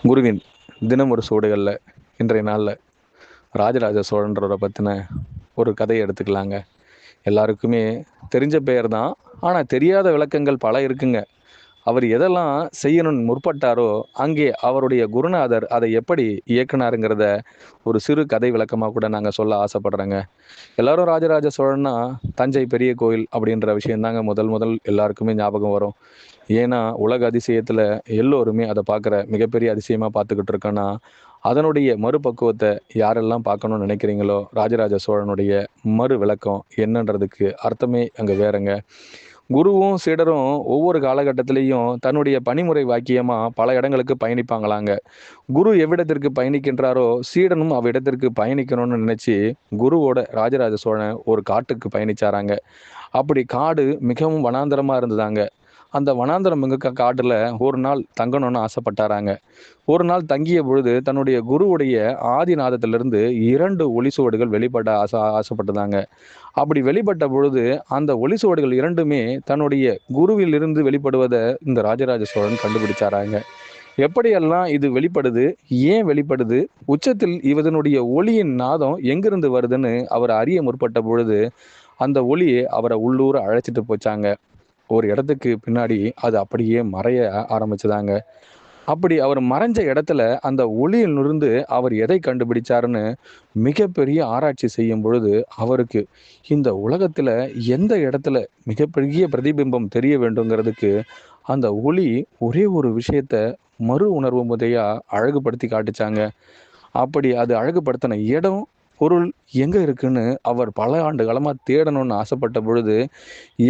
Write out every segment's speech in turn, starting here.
குருவின் தினம் ஒரு சூடுகளில் இன்றைய நாளில் ராஜராஜ சோழன்றவரை பற்றின ஒரு கதையை எடுத்துக்கலாங்க. எல்லாருக்குமே தெரிஞ்ச பெயர் தான், ஆனால் தெரியாத விளக்கங்கள் பல இருக்குங்க. அவர் எதெல்லாம் செய்யணும்னு முற்பட்டாரோ அங்கே அவருடைய குருநாதர் அதை எப்படி இயக்குனாருங்கிறத ஒரு சிறு கதை விளக்கமாக கூட நாங்கள் சொல்ல ஆசைப்படுறேங்க. எல்லாரும் ராஜராஜ சோழன்னா தஞ்சை பெரிய கோயில் அப்படின்ற விஷயந்தாங்க முதல் முதல் எல்லாருக்குமே ஞாபகம் வரும். ஏன்னா உலக அதிசயத்தில் எல்லோருமே அதை பார்க்குற மிகப்பெரிய அதிசயமாக பார்த்துக்கிட்டு இருக்கோன்னா, அதனுடைய மறுபக்குவத்தை யாரெல்லாம் பார்க்கணும்னு நினைக்கிறீங்களோ ராஜராஜ சோழனுடைய மறு விளக்கம் என்னன்றதுக்கு அர்த்தமே அங்கே வேறங்க. குருவும் சீடரும் ஒவ்வொரு காலகட்டத்திலையும் தன்னுடைய பணிமுறை வாக்கியமாக பல இடங்களுக்கு பயணிப்பாங்களாங்க. குரு எவ்விடத்திற்கு பயணிக்கின்றாரோ சீடனும் அவ்விடத்திற்கு பயணிக்கணும்னு நினைச்சு குருவோட ராஜராஜ சோழன் ஒரு காட்டுக்கு பயணிச்சாராங்க. அப்படி காடு மிகவும் வனாந்தரமா இருந்ததாங்க. அந்த வனாந்தரம் மிக்க காட்டுல ஒரு நாள் தங்கணும்னு ஆசைப்பட்டாராங்க. ஒரு நாள் தங்கிய பொழுது தன்னுடைய குருவுடைய ஆதிநாதத்திலிருந்து 2 ஒளி சுவடுகள் வெளிப்பட ஆசைப்பட்டதாங்க. அப்படி வெளிப்பட்ட பொழுது அந்த ஒளி சுவடுகள் 2மே தன்னுடைய குருவிலிருந்து வெளிப்படுவதை இந்த ராஜராஜ சோழன் கண்டுபிடிச்சாராங்க. எப்படியெல்லாம் இது வெளிப்படுது, ஏன் வெளிப்படுது, உச்சத்தில் இதனுடைய ஒளியின் நாதம் எங்கிருந்து வருதுன்னு அவர் அறிய முற்பட்ட பொழுது அந்த ஒளியை அவரை உள்ளூர அழைச்சிட்டு போச்சாங்க. ஒரு இடத்துக்கு பின்னாடி அது அப்படியே மறைய ஆரம்பிச்சுதாங்க. அப்படி அவர் மறைஞ்ச இடத்துல அந்த ஒளியிலிருந்து அவர் எதை கண்டுபிடிச்சாருன்னு மிகப்பெரிய ஆராய்ச்சி செய்யும் பொழுது அவருக்கு இந்த உலகத்துல எந்த இடத்துல மிகப்பெரிய பிரதிபிம்பம் தெரிய வேண்டுங்கிறதுக்கு அந்த ஒளி ஒரே ஒரு விஷயத்த மறு உணர்வு முதையா அழகுபடுத்தி காட்டுச்சாங்க. அப்படி அது அழகுபடுத்தின இடம், பொருள் எங்க இருக்குன்னு அவர் பல ஆண்டு காலமா தேடணும்னு ஆசைப்பட்ட பொழுது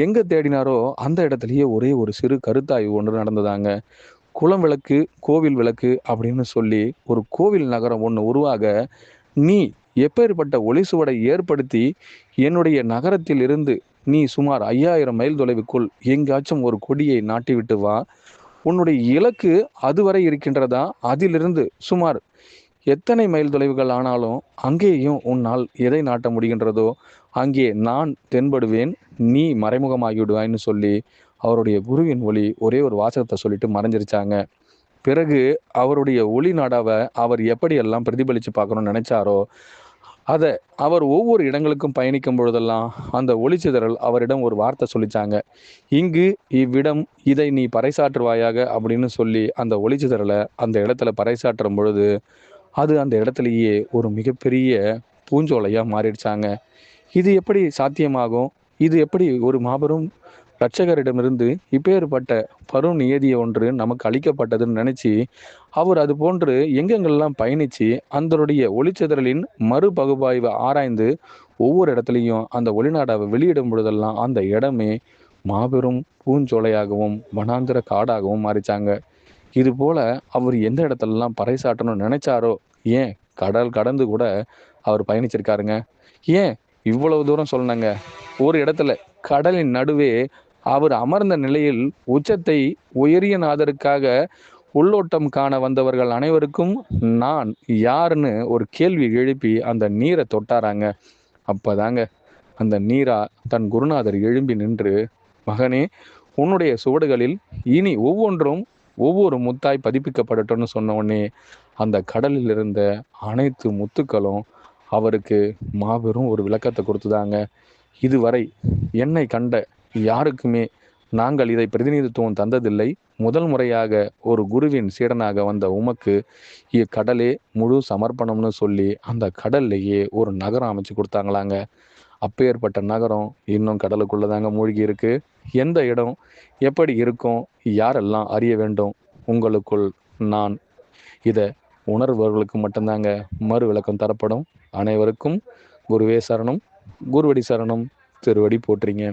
எங்க தேடினாரோ அந்த இடத்துலயே ஒரே ஒரு சிறு கருத்தாய்வு ஒன்று நடந்ததாங்க. குளம் விளக்கு, கோவில் விளக்கு அப்படின்னு சொல்லி ஒரு கோவில் நகரம் ஒன்று உருவாக, நீ எப்பேற்பட்ட ஒளி சுவடை ஏற்படுத்தி என்னுடைய நகரத்தில் இருந்து நீ சுமார் 5000 மைல் தொலைவுக்குள் எங்காச்சும் ஒரு கொடியை நாட்டிவிட்டு வா. உன்னுடைய இலக்கு அதுவரை இருக்கின்றதா, அதிலிருந்து சுமார் எத்தனை மைல் தொலைவுகள் ஆனாலும் அங்கேயும் உன்னால் எதை நாட்ட முடிகின்றதோ அங்கே நான் தென்படுவேன், நீ மறைமுகமாகிவிடுவாய்ன்னு சொல்லி அவருடைய குருவின் ஒளி ஒரே ஒரு வாசகத்தை சொல்லிட்டு மறைஞ்சிருச்சாங்க. பிறகு அவருடைய ஒளி நாடாவை அவர் எப்படியெல்லாம் பிரதிபலித்து பார்க்கணும்னு நினைச்சாரோ அதை அவர் ஒவ்வொரு இடங்களுக்கும் பயணிக்கும் பொழுதெல்லாம் அந்த ஒளிச்சிதறல் அவரிடம் ஒரு வார்த்தை சொல்லிச்சாங்க. இங்கு இவ்விடம், இதை நீ பறைசாற்றுவாயாக அப்படின்னு சொல்லி அந்த ஒளிச்சிதறலை அந்த இடத்துல பறைசாற்றும் பொழுது அது அந்த இடத்துலையே ஒரு மிகப்பெரிய பூஞ்சோலையா மாறிடுச்சாங்க. இது எப்படி சாத்தியமாகும்? இது எப்படி ஒரு மாபெரும் இரட்சகரிடமிருந்து இப்பேற்பட்ட பரும் நியதிய ஒன்று நமக்கு அளிக்கப்பட்டதுன்னு நினைச்சு அவர் அது போன்று எங்கெங்கெல்லாம் பயணிச்சு அதனுடைய ஒளிச்சிதறலின் மறு பகுப்பாய்வை ஆராய்ந்து ஒவ்வொரு இடத்துலையும் அந்த ஒளிநாடாவை வெளியிடும் பொழுதெல்லாம் அந்த இடமே மாபெரும் பூஞ்சோலையாகவும் வனாந்திர காடாகவும் மாறிச்சாங்க. இது போல அவர் எந்த இடத்துலலாம் பறைசாற்றணும்னு நினைச்சாரோ, ஏன் கடல் கடந்து கூட அவர் பயணிச்சிருக்காருங்க. ஏன் இவ்வளவு தூரம் சொல்லணுங்க, ஒரு இடத்துல கடலின் நடுவே அவர் அமர்ந்த நிலையில் உச்சத்தை உயரிய நாதருக்காக உள்ளோட்டம் காண வந்தவர்கள் அனைவருக்கும் நான் யாருன்னு ஒரு கேள்வி எழுப்பி அந்த நீரை தொட்டாராங்க. அப்பதாங்க அந்த நீரா தன் குருநாதர் எழும்பி நின்று, மகனே, உன்னுடைய சுவடுகளில் இனி ஒவ்வொன்றும் ஒவ்வொரு முத்தாய் பதிப்பிக்கப்படட்டும்னு சொன்ன உடனே அந்த கடலில் இருந்த அனைத்து முத்துக்களும் அவருக்கு மாபெரும் ஒரு விளக்கத்தை கொடுத்துதாங்க. இதுவரை என்னை கண்ட யாருக்குமே நாங்கள் இதை பிரதிநிதித்துவம் தந்ததில்லை. முதல் முறையாக ஒரு குருவின் சீடனாக வந்த உமக்கு இக்கடலே முழு சமர்ப்பணம்னு சொல்லி அந்த கடல்லையே ஒரு நகரம் அமைச்சு கொடுத்தாங்களாங்க. அப்பேற்பட்ட நகரம் இன்னும் கடலுக்குள்ளதாங்க மூழ்கி இருக்கு. எந்த இடம் எப்படி இருக்கும், யாரெல்லாம் அறிய வேண்டும், உங்களுக்குள் நான் இதை உணர்பவர்களுக்கு மட்டும்தாங்க மறு விளக்கம் தரப்படும். அனைவருக்கும் குருவே சரணம், குருவடி சரணம், திருவடி போற்றிங்க.